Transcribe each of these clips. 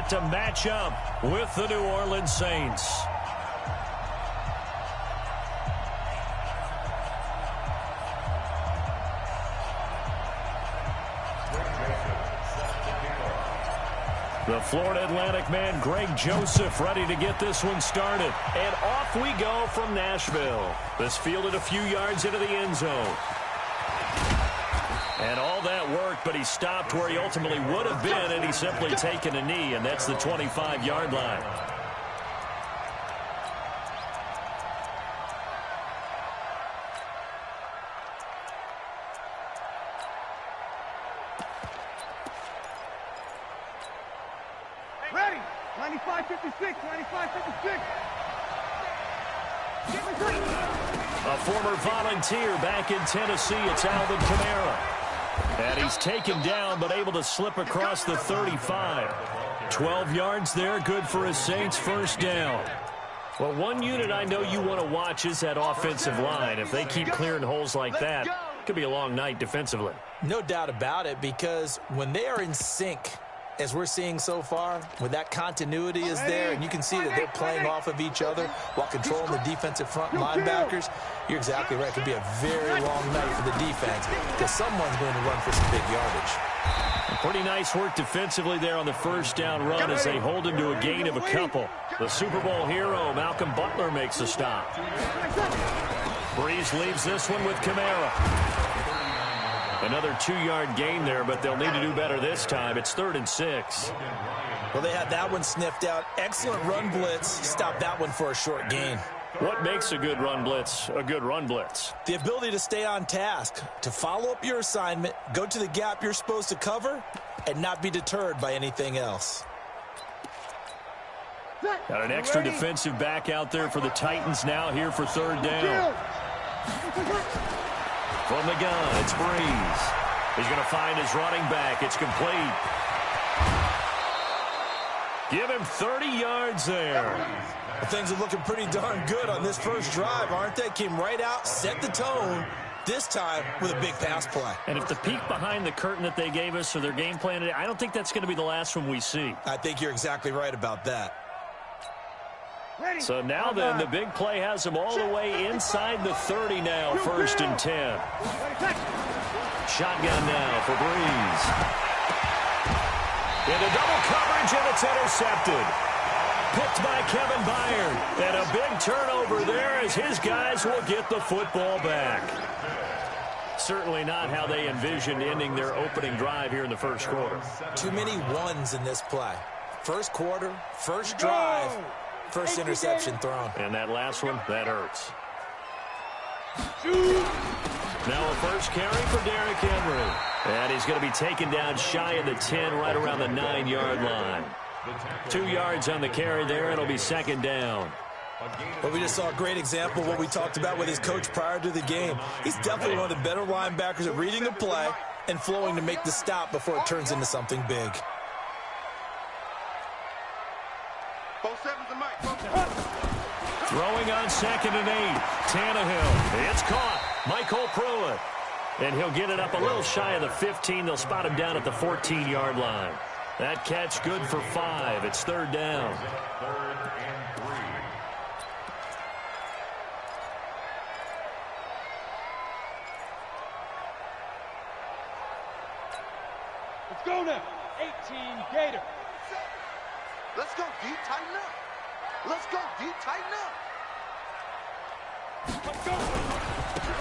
set to match up with the New Orleans Saints. The Florida Atlantic man, Greg Joseph, ready to get this one started. And off we go from Nashville. This fielded a few yards into the end zone. And all that worked, but he stopped where he ultimately would have been, and he's simply taken a knee, and that's the 25-yard line. Ready. 95-56, 95-56. A former Volunteer back in Tennessee, it's Alvin Kamara. And he's taken down, but able to slip across the 35. 12 yards there, good for a Saints first down. Well, one unit I know you want to watch is that offensive line. If they keep clearing holes like that, it could be a long night defensively. No doubt about it, because when they are in sync, as we're seeing so far, when that continuity is there and you can see that they're playing off of each other while controlling the defensive front linebackers, you're exactly right. It could be a very long night for the defense because someone's going to run for some big yardage. Pretty nice work defensively there on the first down run as they hold him to a gain of a couple. The Super Bowl hero, Malcolm Butler, makes a stop. Breeze leaves this one with Kamara. Another 2-yard gain there, but they'll need to do better this time. It's 3rd and 6. Well, they had that one sniffed out. Excellent run blitz. Stop that one for a short gain. What makes a good run blitz a good run blitz? The ability to stay on task, to follow up your assignment, go to the gap you're supposed to cover, and not be deterred by anything else. Got an extra defensive back out there for the Titans now here for 3rd down. From the gun, it's Breeze. He's going to find his running back. It's complete. Give him 30 yards there. Well, things are looking pretty darn good on this first drive, aren't they? Came right out, set the tone, this time with a big pass play. And if the peek behind the curtain that they gave us or their game plan today, I don't think that's going to be the last one we see. I think you're exactly right about that. So now then, the big play has them all the way inside the 30 now, 1st and 10. Shotgun now for Breeze. Into double coverage, and it's intercepted. Picked by Kevin Byard. And a big turnover there as his guys will get the football back. Certainly not how they envisioned ending their opening drive here in the first quarter. Too many ones in this play. First quarter, first drive. First interception thrown. And that last one, that hurts. Now a first carry for Derrick Henry. And he's going to be taken down shy of the 10, right around the 9-yard line. 2 yards on the carry there. It'll be 2nd down. But we just saw a great example of what we talked about with his coach prior to the game. He's definitely one of the better linebackers at reading a play and flowing to make the stop before it turns into something big. Throwing on 2nd and 8. Tannehill. It's caught. Michael Pruitt. And he'll get it up a little shy of the 15. They'll spot him down at the 14-yard line. That catch good for 5. It's 3rd down. Let's go now. 18 Gator. Let's go deep, tighten up. Let's go deep, tighten up. Let's go.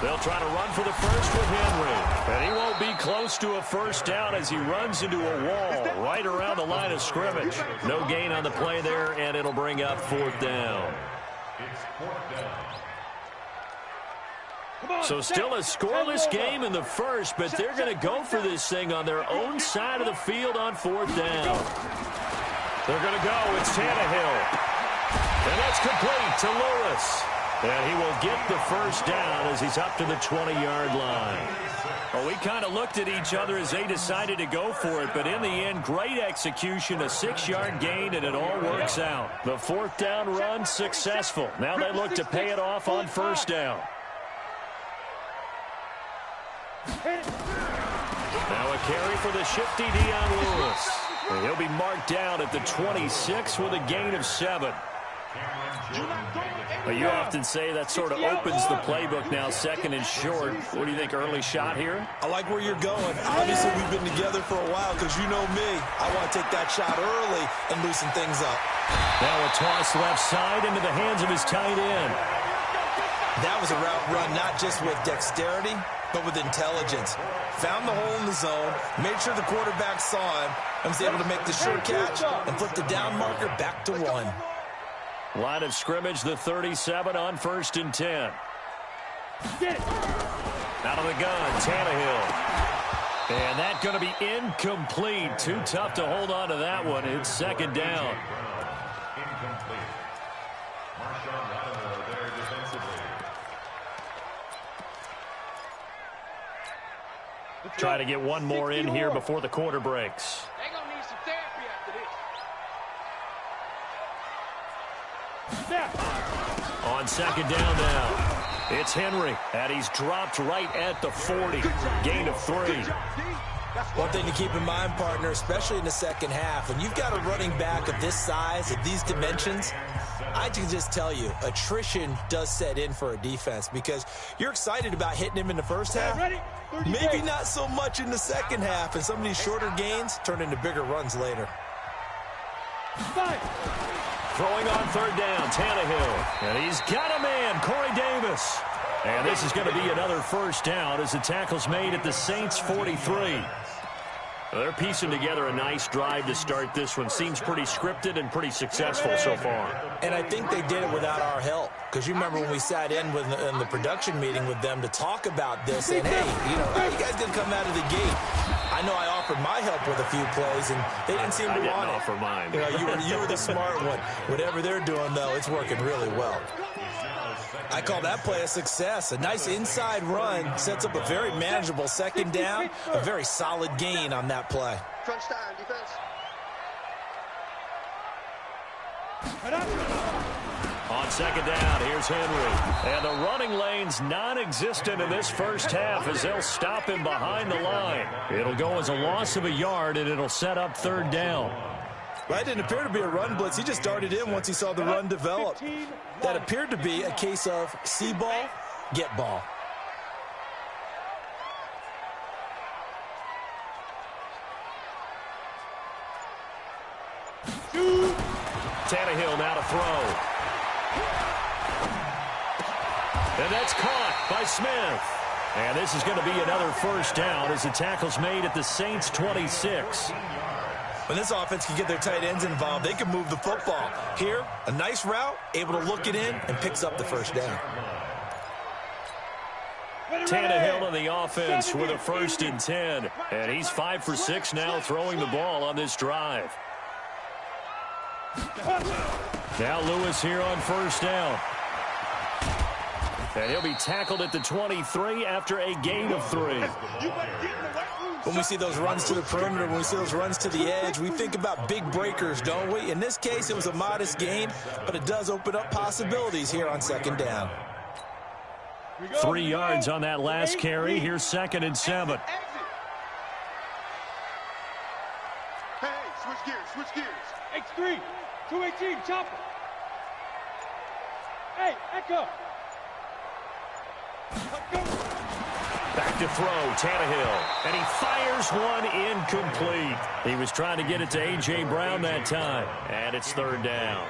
They'll try to run for the first with Henry. And he won't be close to a first down as he runs into a wall right around the line of scrimmage. No gain on the play there, and it'll bring up 4th down. So still a scoreless game in the first, but they're going to go for this thing on their own side of the field on 4th down. They're going to go. It's Tannehill. And that's complete to Lewis. And he will get the first down as he's up to the 20-yard line. Well, we kind of looked at each other as they decided to go for it, but in the end, great execution, a 6-yard gain, and it all works out. The 4th down run successful. Now they look to pay it off on 1st down. Now a carry for the shifty Dion Lewis. And he'll be marked down at the 26 with a gain of 7. But you often say that sort of opens the playbook now, 2nd and short. What do you think, early shot here? I like where you're going. Obviously, we've been together for a while because you know me. I want to take that shot early and loosen things up. Now a toss left side into the hands of his tight end. That was a route run not just with dexterity, but with intelligence. Found the hole in the zone, made sure the quarterback saw him, and was able to make the sure catch and flip the down marker back to 1. Line of scrimmage, the 37 on 1st and 10. Out of the gun, Tannehill. And that's going to be incomplete. Too tough to hold on to that one. It's 2nd down. Try to get one more in here before the quarter breaks. They're going to need some therapy after this. On 2nd down now, it's Henry, and he's dropped right at the 40. Gain of 3. One thing to keep in mind, partner, especially in the second half, when you've got a running back of this size, of these dimensions, I can just tell you, attrition does set in for a defense because you're excited about hitting him in the first half. Maybe not so much in the second half, and some of these shorter gains turn into bigger runs later. Throwing on 3rd down, Tannehill. And he's got a man, Corey Davis. And this is going to be another 1st down as the tackle's made at the Saints' 43. They're piecing together a nice drive to start this one. Seems pretty scripted and pretty successful so far. And I think they did it without our help. Because you remember when we sat in the production meeting with them to talk about this, and hey, how you guys going to come out of the gate? I know I offered my help with a few plays, and they didn't seem to want it. I didn't offer mine. You were the smart one. Whatever they're doing, though, it's working really well. I call that play a success. A nice inside run sets up a very manageable 2nd down, a very solid gain on that play. Crunch time, defense. On 2nd down, here's Henry. And the running lane's non-existent in this first half as they'll stop him behind the line. It'll go as a loss of a yard, and it'll set up 3rd down. That didn't appear to be a run blitz. He just darted in once he saw the run develop. That appeared to be a case of see ball, get ball. Tannehill now to throw. And that's caught by Smith. And this is going to be another 1st down as the tackle's made at the Saints' 26. When this offense can get their tight ends involved, they can move the football. Here, a nice route, able to look it in, and picks up the 1st down. Tannehill on the offense with a 1st and 10. And he's 5 for 6 now throwing the ball on this drive. Now Lewis here on 1st down. And he'll be tackled at the 23 after a gain of 3. When we see those runs to the perimeter, when we see those runs to the edge, we think about big breakers, don't we? In this case, it was a modest gain, but it does open up possibilities here on 2nd down. 3 yards on that last carry. Here's 2nd and 7. Hey, switch gears. X3, 218, chopper. Hey, Echo. Back to throw, Tannehill. And he fires one incomplete. He was trying to get it to A.J. Brown that time. And it's 3rd down.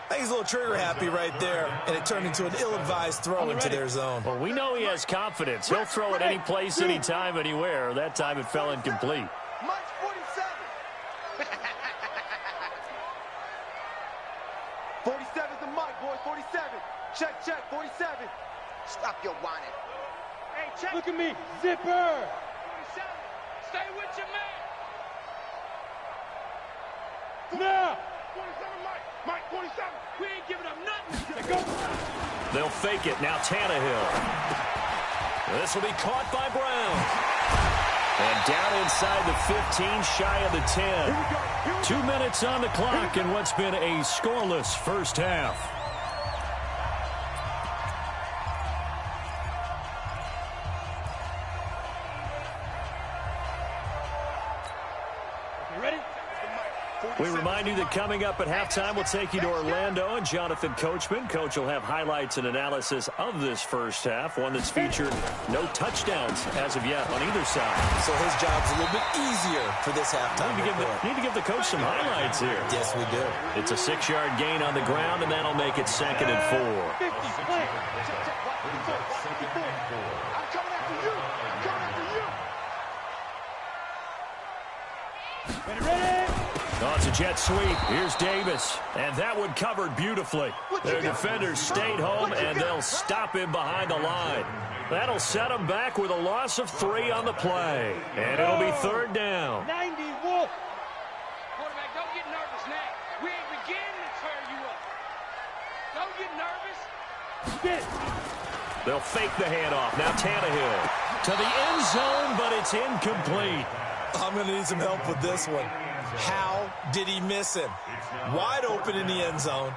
I think he's a little trigger happy right there, and it turned into an ill-advised throw into their zone. Well, we know he has confidence. He'll throw it any place, anytime, anywhere. That time it fell incomplete. Mike's 47. 47's the Mike, boys. 47. Check, 47. Stop your whining. Hey, check. Look at me, zipper. 47. Stay with your man. Now. 47, Mike, 47. We ain't giving up nothing. Go. They'll fake it. Now Tannehill. This will be caught by Brown. And down inside the 15, shy of the 10. 2 minutes on the clock in what's been a scoreless first half. remind you that coming up at halftime, we'll take you to Orlando and Jonathan Coachman. Coach will have highlights and analysis of this first half, one that's featured no touchdowns as of yet on either side. So his job's a little bit easier for this halftime. Need to give the coach some highlights here. Yes, we do. It's a 6-yard gain on the ground, and that'll make it 2nd and 4. I'm coming after you. I'm coming after you. Oh, it's a jet sweep. Here's Davis. And that one covered beautifully. Their defenders stayed home, and they'll stop him behind the line. That'll set him back with a loss of 3 on the play. And it'll be 3rd down. 90 Wolf. Quarterback, don't get nervous now. We ain't beginning to tear you up. Don't get nervous. They'll fake the handoff. Now Tannehill to the end zone, but it's incomplete. I'm going to need some help with this one. How did he miss him? Wide open in the end zone.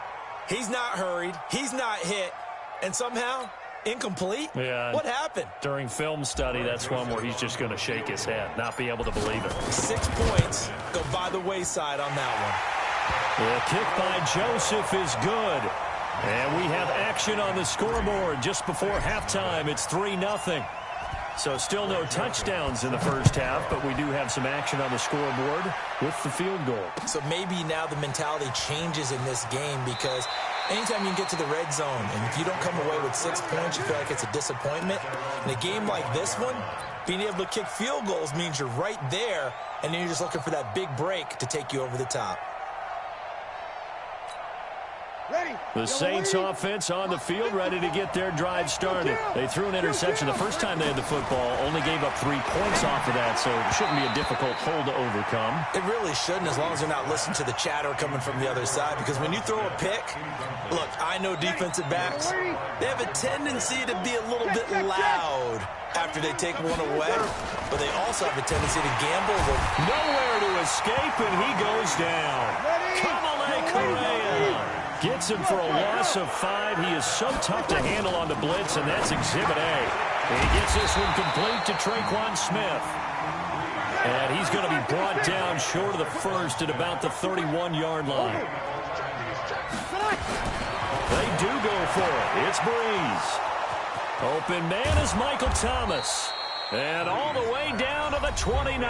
He's not hurried. He's not hit. And somehow, incomplete? Yeah. What happened? During film study, that's one where he's just going to shake his head, not be able to believe it. 6 points go by the wayside on that one. The kick by Joseph is good. And we have action on the scoreboard just before halftime. It's 3-0. So still no touchdowns in the first half, but we do have some action on the scoreboard with the field goal. So maybe now the mentality changes in this game, because anytime you get to the red zone and if you don't come away with 6 points, you feel like it's a disappointment. In a game like this one, being able to kick field goals means you're right there, and then you're just looking for that big break to take you over the top. The Saints offense on the field, ready to get their drive started. They threw an interception the first time they had the football, only gave up 3 points off of that, so it shouldn't be a difficult hole to overcome. It really shouldn't, as long as they're not listening to the chatter coming from the other side, because when you throw a pick, look, I know defensive backs, they have a tendency to be a little bit loud after they take one away, but they also have a tendency to gamble. Nowhere to escape, and he goes down. Kamale Correa gets him for a loss of 5. He is so tough to handle on the blitz, and that's Exhibit A. And he gets this one complete to Traquan Smith. And he's going to be brought down short of the first at about the 31-yard line. They do go for it. It's Breeze. Open man is Michael Thomas. And all the way down to the 29.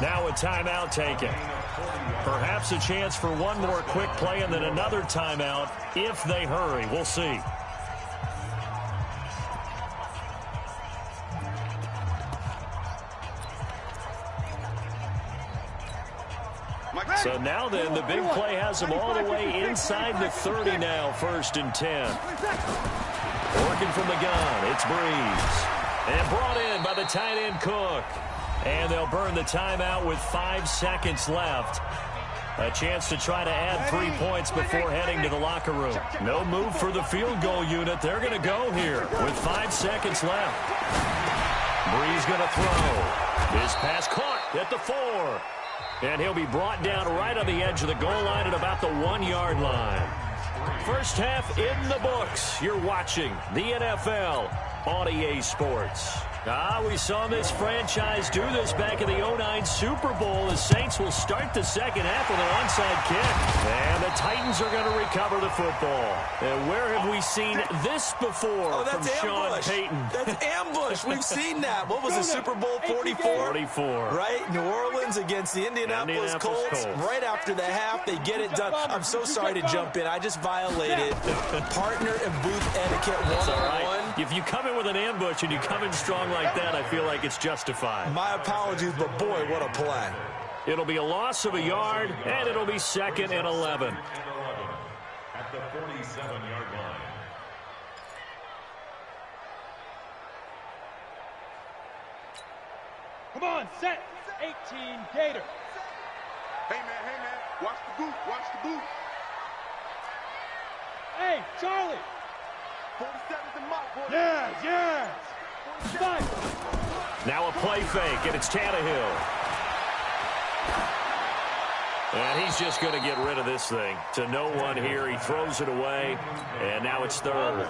Now a timeout taken. Perhaps a chance for one more quick play and then another timeout if they hurry. We'll see. So now then, the big play has them all the way inside the 30 now, 1st and 10. Working from the gun, it's Breeze. And brought in by the tight end Cook. And they'll burn the timeout with 5 seconds left. A chance to try to add 3 points before heading to the locker room. No move for the field goal unit. They're going to go here with 5 seconds left. Breeze going to throw. This pass caught at the 4. And he'll be brought down right on the edge of the goal line at about the 1-yard line. First half in the books. You're watching the NFL on EA Sports. We saw this franchise do this back in the 2009 Super Bowl. The Saints will start the second half with an onside kick. And the Titans are going to recover the football. And where have we seen this before from Sean Payton? That's ambush. We've seen that. What was it, Super Bowl 44? 44. Right? New Orleans against the Indianapolis Colts. Right after the half, they get it done. I'm so sorry to jump in. I just violated partner and booth etiquette 101. If you come in with an ambush and you come in strong like that, I feel like it's justified. My apologies, but boy, what a play. It'll be a loss of a yard, and it'll be 2nd and 11. At the 47-yard line. Come on, set. 18 Gator. Hey, man, watch the boot, watch the boot. Hey, Charlie. 47's in Mike, boy. Yes. Now a play fake, and it's Tannehill. And he's just going to get rid of this thing. To no one here. He throws it away, and now it's 3rd.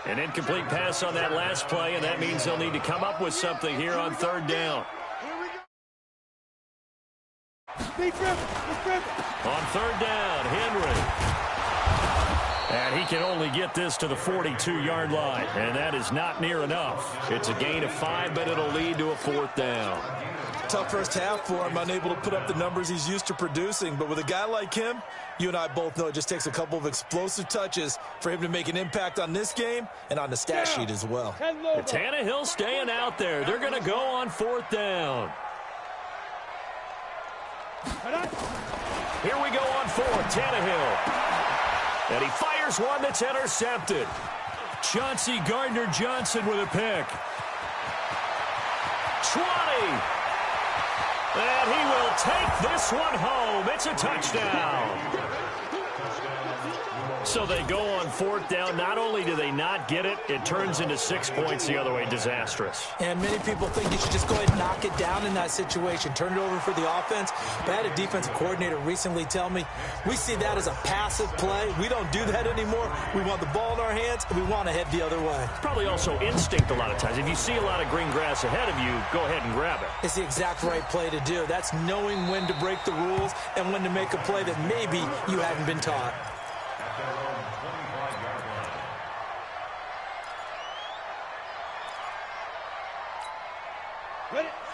An incomplete pass on that last play, and that means they'll need to come up with something here on 3rd down. On third down, Henry. And he can only get this to the 42-yard line, and that is not near enough. It's a gain of 5, but it'll lead to a 4th down. Tough first half for him, unable to put up the numbers he's used to producing. But with a guy like him, you and I both know it just takes a couple of explosive touches for him to make an impact on this game and on the stat sheet as well. It's Tannehill staying out there. They're going to go on 4th down. Here we go on 4th, Tannehill. And he fires one that's intercepted. Chauncey Gardner-Johnson with a pick. 20. And he will take this one home. It's a touchdown. So they go on 4th down. Not only do they not get it, it turns into 6 points the other way. Disastrous. And many people think you should just go ahead and knock it down in that situation. Turn it over for the offense. But I had a defensive coordinator recently tell me, we see that as a passive play. We don't do that anymore. We want the ball in our hands, and we want to head the other way. Probably also instinct a lot of times. If you see a lot of green grass ahead of you, go ahead and grab it. It's the exact right play to do. That's knowing when to break the rules and when to make a play that maybe you hadn't been taught.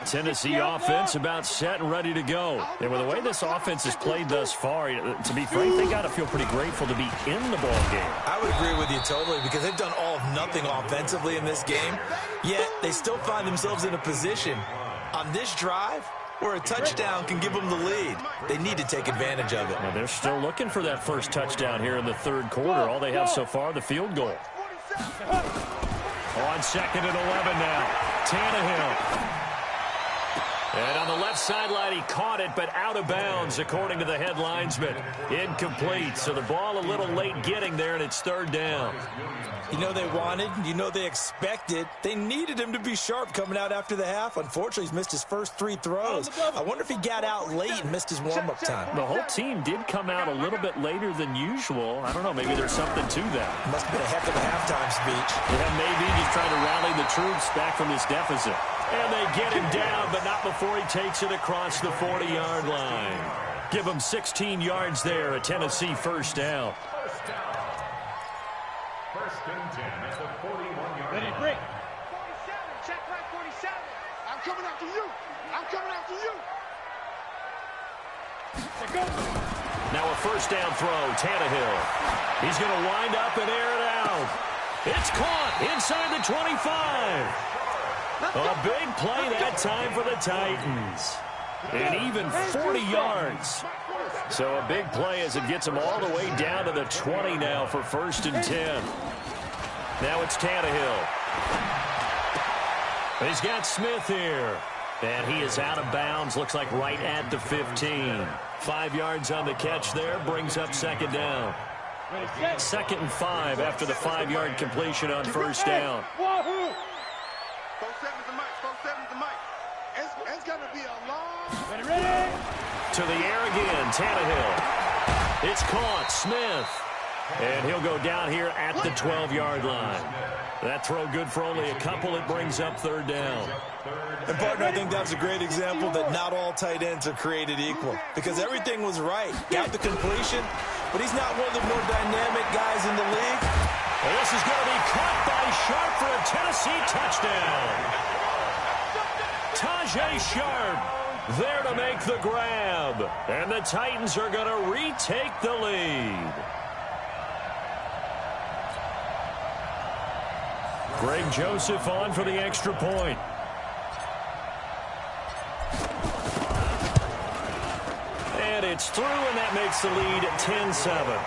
Tennessee offense about set and ready to go. And with the way this offense has played thus far, to be frank, they got to feel pretty grateful to be in the ball game. I would agree with you totally because they've done all of nothing offensively in this game, yet they still find themselves in a position on this drive where a touchdown can give them the lead. They need to take advantage of it. Well, they're still looking for that first touchdown here in the 3rd quarter. All they have so far, the field goal. On 2nd and 11 now, Tannehill. And on the left sideline, he caught it, but out of bounds, according to the head linesman. Incomplete, so the ball a little late getting there, and it's 3rd down. You know they wanted, you know they expected. They needed him to be sharp coming out after the half. Unfortunately, he's missed his first 3 throws. I wonder if he got out late and missed his warm-up time. The whole team did come out a little bit later than usual. I don't know, maybe there's something to that. Must have been a heck of a halftime speech. Yeah, maybe just trying to rally the troops back from this deficit. And they get him down, but not before he takes it across the 40-yard line. Give him 16 yards there, a Tennessee 1st down. 1st and 10 at the 41-yard line. 47, check right 47. I'm coming after you. I'm coming after you. Now a 1st down throw, Tannehill. He's going to wind up and air it out. It's caught inside the 25. A big play that time for the Titans. And even 40 yards. So a big play as it gets them all the way down to the 20 now for 1st and 10. Now it's Tannehill. He's got Smith here. And he is out of bounds, looks like right at the 15. 5 yards on the catch there, brings up 2nd down. 2nd and 5 after the 5-yard completion on 1st down. 4-7's the mic. 4-7's the mic. It's going to be a long... Ready? To the air again, Tannehill. It's caught, Smith. And he'll go down here at the 12-yard line. That throw good for only a couple. It brings up 3rd down. And, partner, I think that was a great example that not all tight ends are created equal because everything was right. Got the completion, but he's not one of the more dynamic guys in the league. And this is going to be caught by Sharp for a Tennessee touchdown. Tajay Sharp there to make the grab. And the Titans are going to retake the lead. Greg Joseph on for the extra point. And it's through, and that makes the lead at 10-7.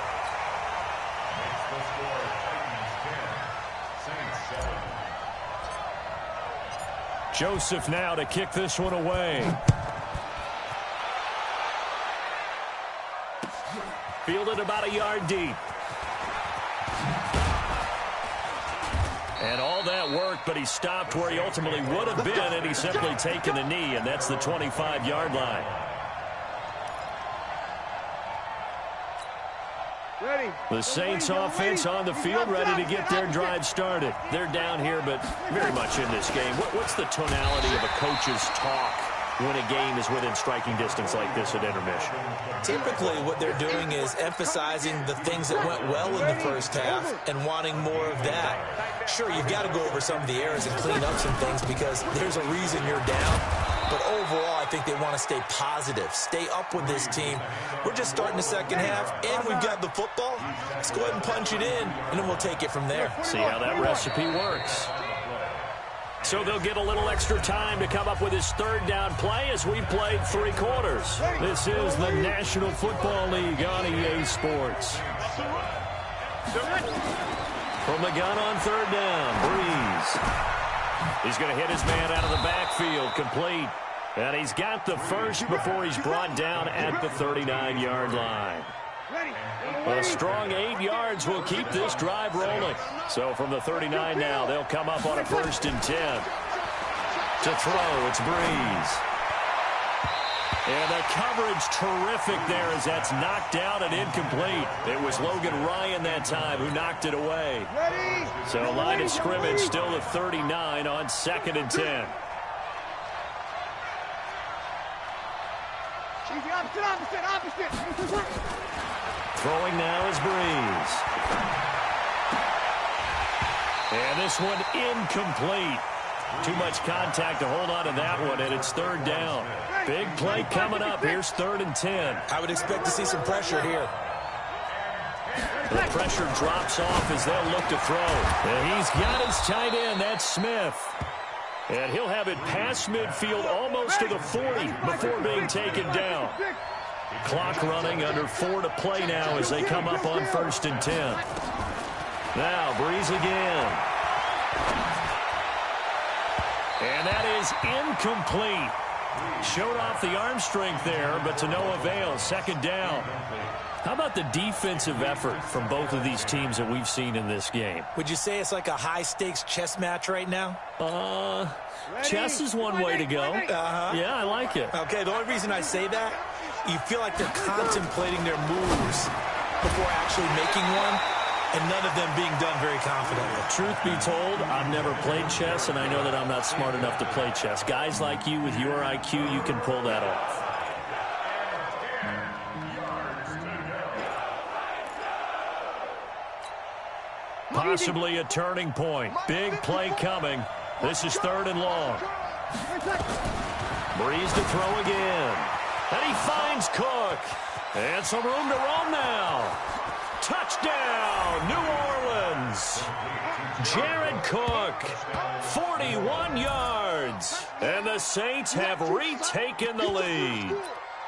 Joseph now to kick this one away. Fielded about a yard deep. And all that work, but he stopped where he ultimately would have been, and he's simply taken a knee, and that's the 25-yard line. The Saints offense on the field ready to get their drive started. They're down here, but very much in this game. What's the tonality of a coach's talk when a game is within striking distance like this at intermission? Typically, what they're doing is emphasizing the things that went well in the first half and wanting more of that. Sure, you've got to go over some of the errors and clean up some things because there's a reason you're down. But overall, I think they want to stay positive, stay up with this team. We're just starting the second half, and we've got the football. Let's go ahead and punch it in, and then we'll take it from there. See how that recipe works. So they'll get a little extra time to come up with his third down play as we played 3 quarters. This is the National Football League on EA Sports. From the gun on third down, Breeze. He's going to hit his man out of the backfield, complete. And he's got the first before he's brought down at the 39-yard line. A strong 8 yards will keep this drive rolling. So from the 39 now, they'll come up on a 1st and 10. To throw, it's Breeze. And the coverage terrific there as that's knocked down and incomplete. It was Logan Ryan that time who knocked it away. So line of scrimmage still the 39 on 2nd and 10. Throwing now is Breeze. And this one incomplete. Too much contact to hold on to that one, and it's 3rd down. Big play coming up. Here's 3rd and 10. I would expect to see some pressure here. The pressure drops off as they'll look to throw. And he's got his tight end. That's Smith. And he'll have it past midfield almost to the 40 before being taken down. Clock running, under 4 to play now as they come up on 1st and 10. Now Breeze again. And that is incomplete. Showed off the arm strength there, but to no avail. 2nd down. How about the defensive effort from both of these teams that we've seen in this game? Would you say it's like a high-stakes chess match right now? Chess is one way to go. Yeah, I like it. Okay, the only reason I say that, you feel like they're contemplating their moves before actually making one, and none of them being done very confidently. Truth be told, I've never played chess, and I know that I'm not smart enough to play chess. Guys like you with your IQ, you can pull that off. Possibly a turning point. Big play coming. This is 3rd and long. Breeze to throw again. And he finds Cook. And some room to roam now. Touchdown, New Orleans. Jared Cook, 41 yards. And the Saints have retaken the lead.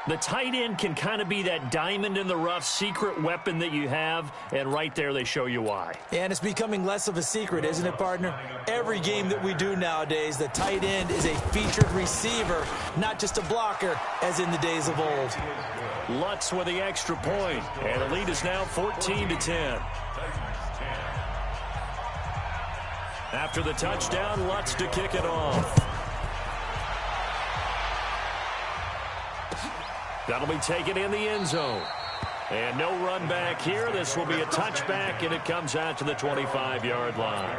The tight end can kind of be that diamond in the rough secret weapon that you have, and right there they show you why. And it's becoming less of a secret, isn't it, partner? Every game that we do nowadays, the tight end is a featured receiver, not just a blocker, as in the days of old. Lutz with the extra point, and the lead is now 14-10. After the touchdown, Lutz to kick it off. That'll be taken in the end zone. And no run back here. This will be a touchback, and it comes out to the 25-yard line.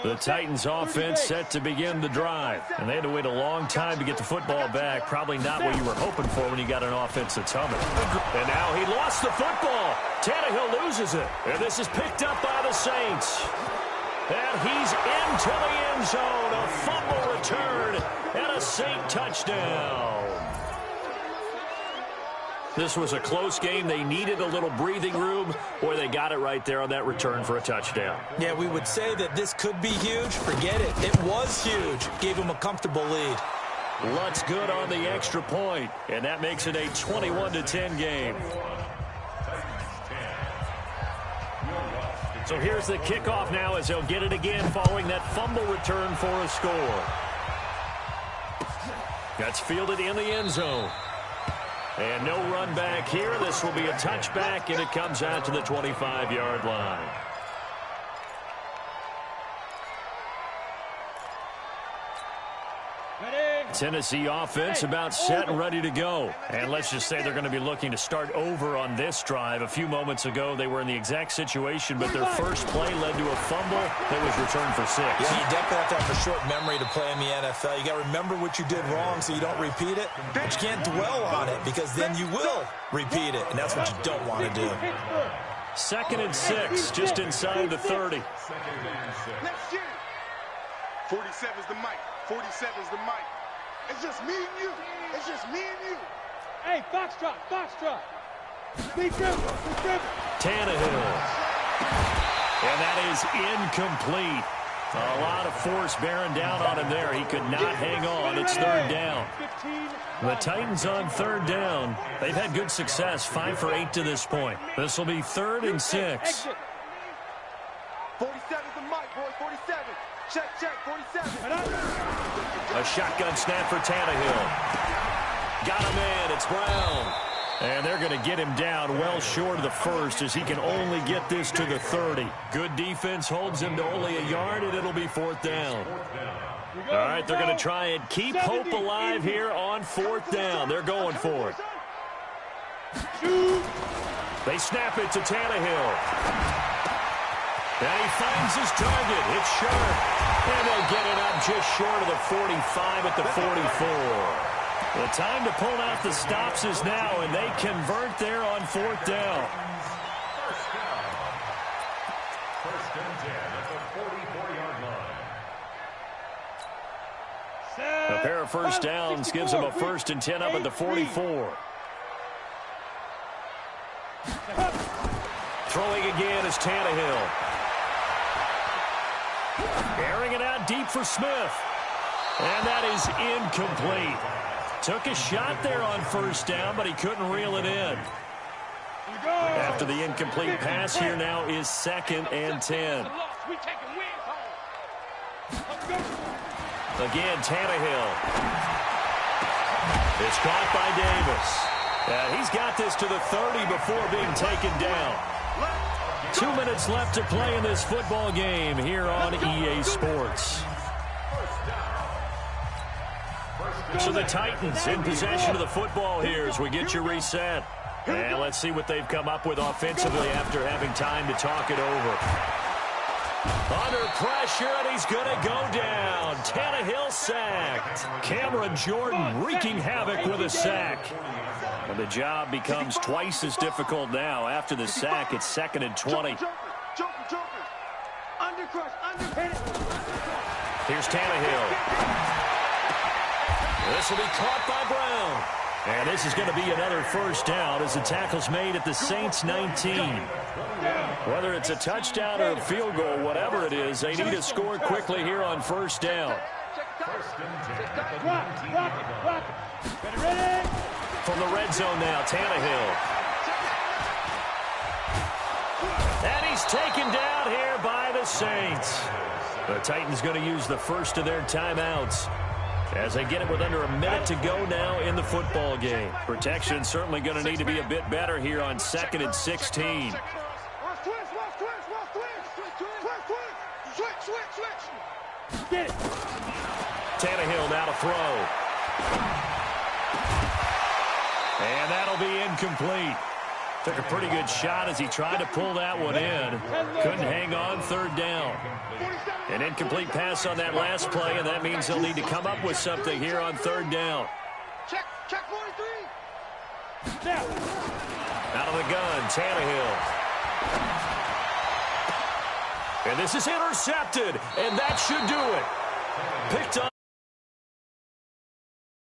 The Titans offense set to begin the drive. And they had to wait a long time to get the football back. Probably not what you were hoping for when you got an offense that's humming. And now he lost the football. Tannehill loses it. And this is picked up by the Saints. And he's into the end zone. A fumble return and a Saint touchdown. This was a close game. They needed a little breathing room, or they got it right there on that return for a touchdown. Yeah, we would say that this could be huge. Forget it. It was huge. Gave him a comfortable lead. Lutz good on the extra point, and that makes it a 21-10 game. So here's the kickoff now as they'll get it again following that fumble return for a score. That's fielded in the end zone. And no run back here. This will be a touchback, and it comes out to the 25-yard line. Ready? Tennessee offense about set and ready to go. And let's just say they're going to be looking to start over on this drive. A few moments ago, they were in the exact situation, but their first play led to a fumble that was returned for 6. Yeah, you definitely have to have a short memory to play in the NFL. You got to remember what you did wrong so you don't repeat it, but you can't dwell on it because then you will repeat it, and that's what you don't want to do. 2nd and 6, just inside the 30. Let's get it. 47's the mic. 47's the mic. It's just me and you. It's just me and you. Hey, foxtrot, foxtrot. Big dribble, big dribble. Tannehill. And that is incomplete. A lot of force bearing down on him there. He could not hang on. It's 3rd down. The Titans on 3rd down. They've had good success, 5 for 8 to this point. This will be 3rd and 6. 47's the mic, boy. 47. Check, check, 47. A shotgun snap for Tannehill. Got him in. It's Brown. And they're going to get him down well short of the first as he can only get this to the 30. Good defense holds him to only a yard, and it'll be 4th down. All right, they're going to try and keep hope alive here on 4th down. They're going for it. They snap it to Tannehill. And he finds his target. It's sharp. And they'll get it up just short of the 45 at the 44. The time to pull out the stops is now, and they convert there on 4th down. First and 10 at the 44-yard line. A pair of first downs gives them a 1st and 10 up at the 44. Throwing again is Tannehill. Airing it out deep for Smith. And that is incomplete. Took a shot there on 1st down, but he couldn't reel it in. After the incomplete pass, here now is 2nd and 10. Again, Tannehill. It's caught by Davis. He's got this to the 30 before being taken down. 2 minutes left to play in this football game here on EA Sports. So the Titans in possession of the football here as we get you reset. And let's see what they've come up with offensively after having time to talk it over. Under pressure, and he's going to go down. Tannehill sacked. Cameron Jordan wreaking havoc with a sack. And the job becomes twice as difficult now. After the sack, it's 2nd and 20. Here's Tannehill. This will be caught by Brown. And this is going to be another 1st down as the tackle's made at the Saints 19. Whether it's a touchdown or a field goal, whatever it is, they need to score quickly here on 1st down. From the red zone now, Tannehill. And he's taken down here by the Saints. The Titans going to use the first of their timeouts as they get it with under a minute to go now in the football game. Protection certainly going to need to be a bit better here on 2nd and 16. Tannehill now to throw. And that'll be incomplete. Took a pretty good shot as he tried to pull that one in. Couldn't hang on 3rd down. An incomplete pass on that last play, and that means they'll need to come up with something here on 3rd down. Check 43. Out of the gun, Tannehill. And this is intercepted, and that should do it. Picked up.